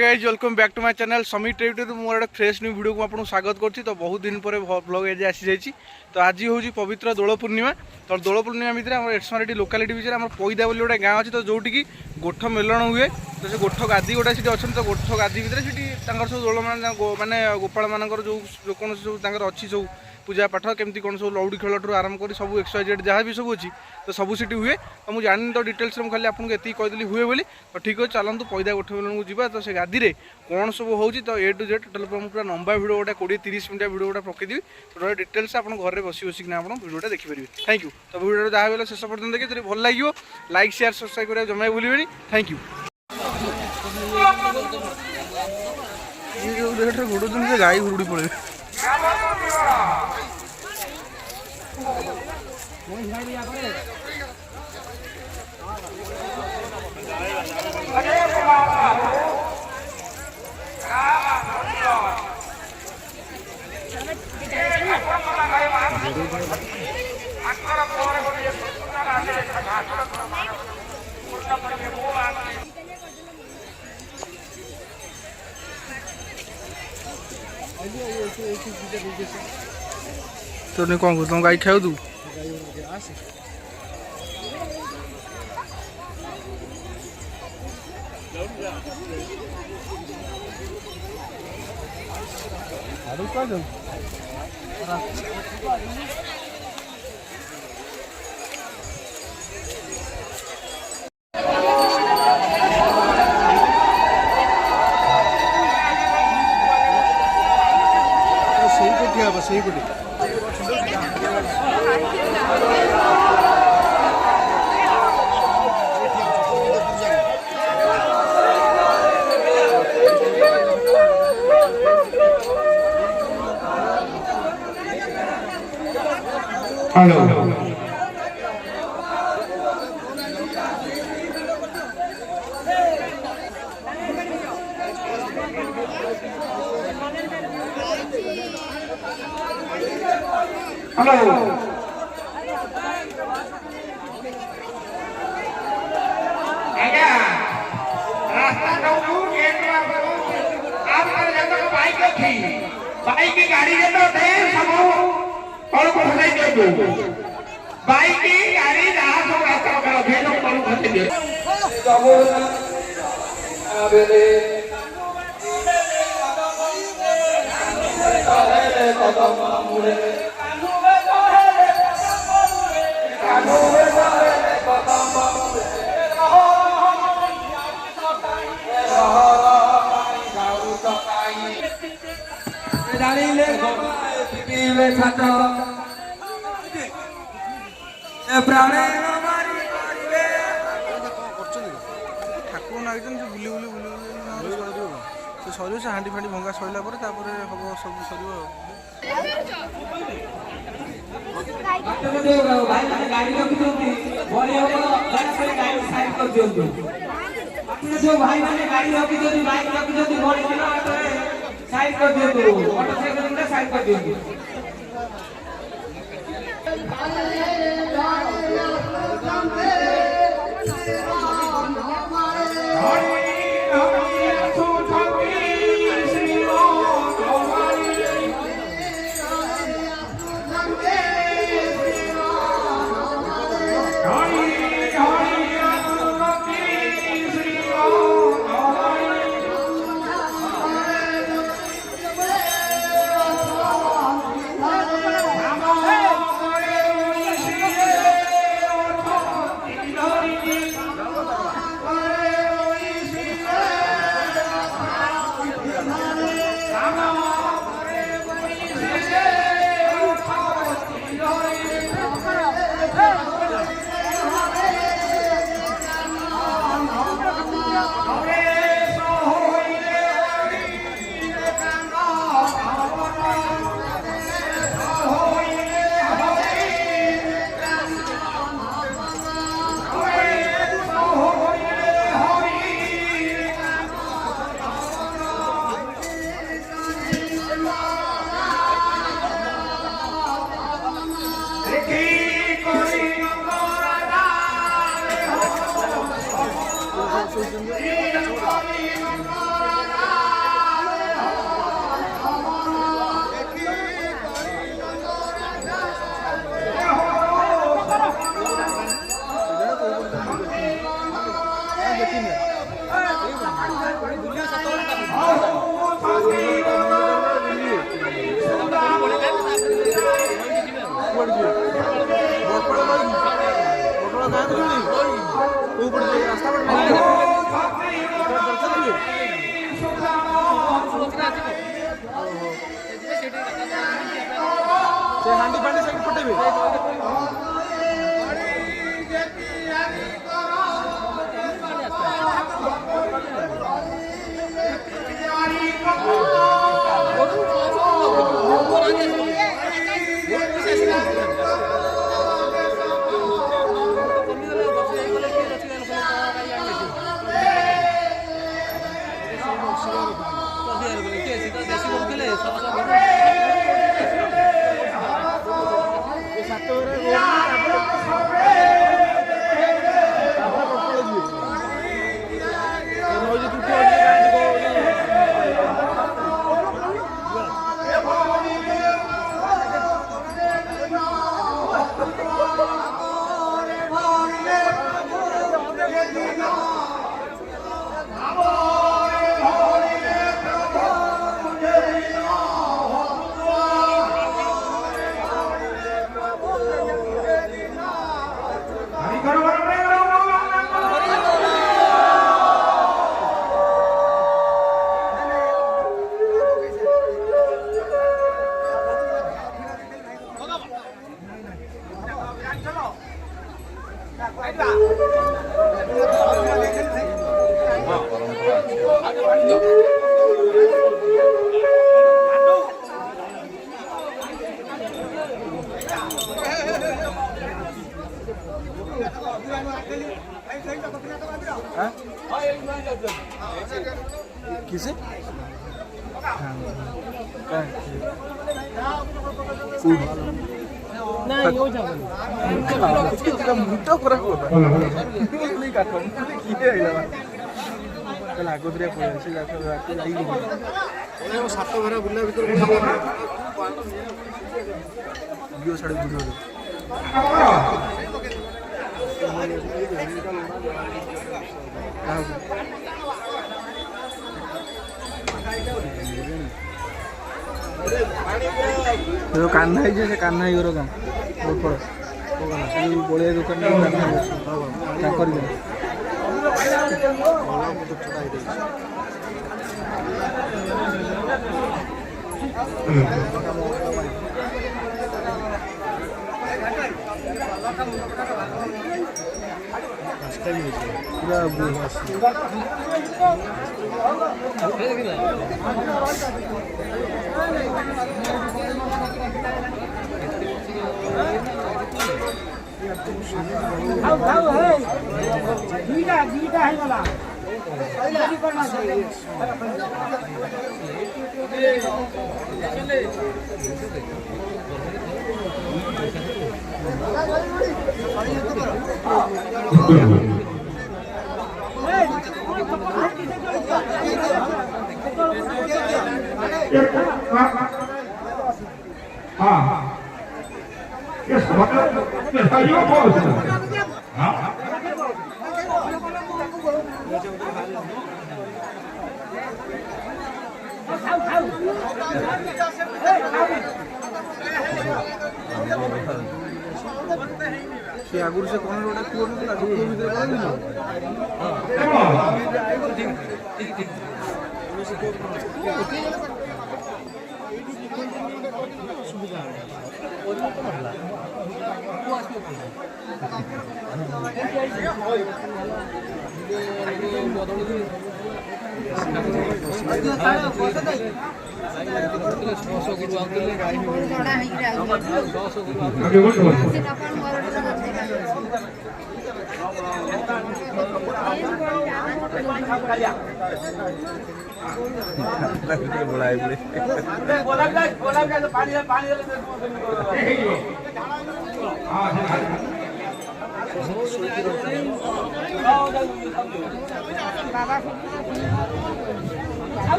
Guys welcome back to my channel summit trade more एक fresh new video को आपको स्वागत करछि। तो बहुत दिन पर ब्लॉग एजे आसी जाइछि। तो आज हूँ पवित्र दोल पूर्णिमा। तो दोल पूर्णिमा भितर आम एरसमारी लोकालिटी विषय आम पैदा बोली गोटे गाँव अच्छी तो जोटि की गोठ मेलन हुए। तो से गोठ गादी गोटा सीट अच्छे तो गोठ गादी भितर से सब दोल माने गोपाल मानकर जो कौन सब अच्छी सब पूजा पाठ केमती कौन सब लौड़ी खेल ठूँ आरंभ कर सब एक्सवाइजेड जहाँ भी सब अच्छी तो सब सीटी हुए। तो मुझे जानी तो डिटेल्स में खाली आपको ये कहली हुए बोली। तो ठीक है चलतु पैदा गोठ मेलन को जीवा। तो से गादी रे कौन सब होची तो ए टू जेड टोटल पूरा लंबा वीडियो गोटे 20-30 मिनट वीडियो गोटे पकईदेवी। टोटल डिटेल्स आप घर बसी बसिक आप वीडियोटा देखिपारे। Thank you. तो वीडियो जहाँ भी शेष पर्यटन देखिए तो भल लगे लाइक शेयर सब्सक्राइब करा जमा भूलें। Thank you. घोड़े गाई हुरुड़ी पड़े तो नहीं कौन तुम गाई खाऊ तू सही पटे हेलो हेलो आज्ञा रास्ता नौ गेट आप जब बाइक अच्छी बाइक गाड़ी जे सब कौन को फसाई दे बाइक गाड़ी जहाँ सब रास्ता कर भेजो कौन फसाई दे ठाकुर नागिन बुली बुली बुली बुली सर से हाँ फाँडी भंगा सरला हम सब जो भाई मैंने गाड़ी रखी जो बाइक रखी जो बड़ी साइड कर दियो मोटरसाइकिल साइड कर दियो ସେ ହାଣ୍ଡି ଫାଣ୍ଡି ସେଇଠି ଫୁଟେଇବେ। किसे सात घर बुला भिडियो छाड़ भिडियो कान्हा है कान्हा घर गाँ बड़िया दुकान से आगुरी से कौन रोड पुओ नला पुओ भीतर कौन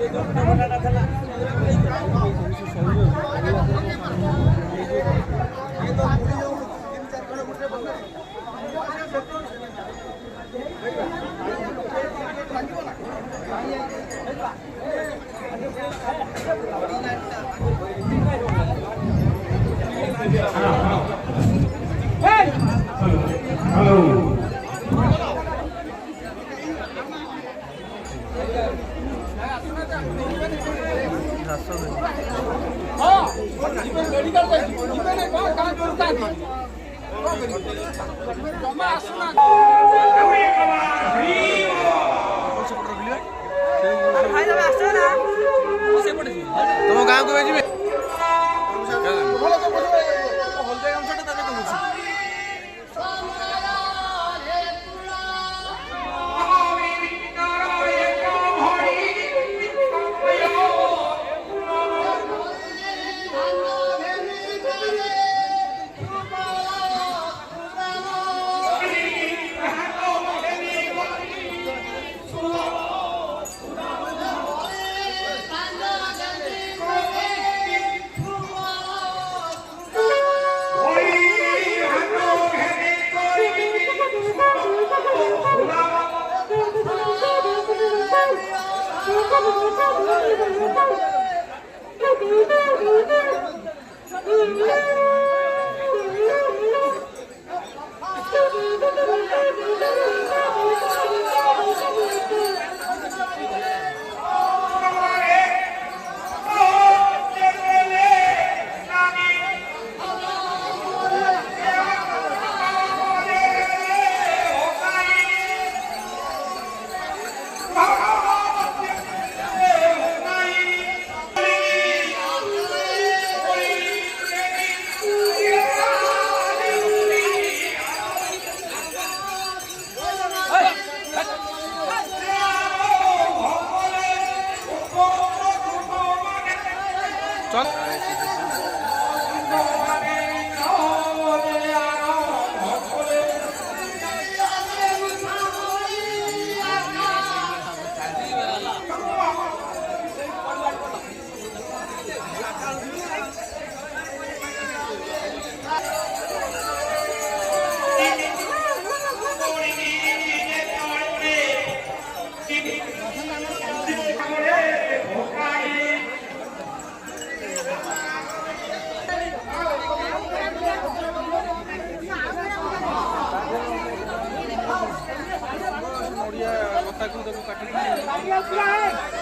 तुम गाँव को जी नड़िया कथा को काटिक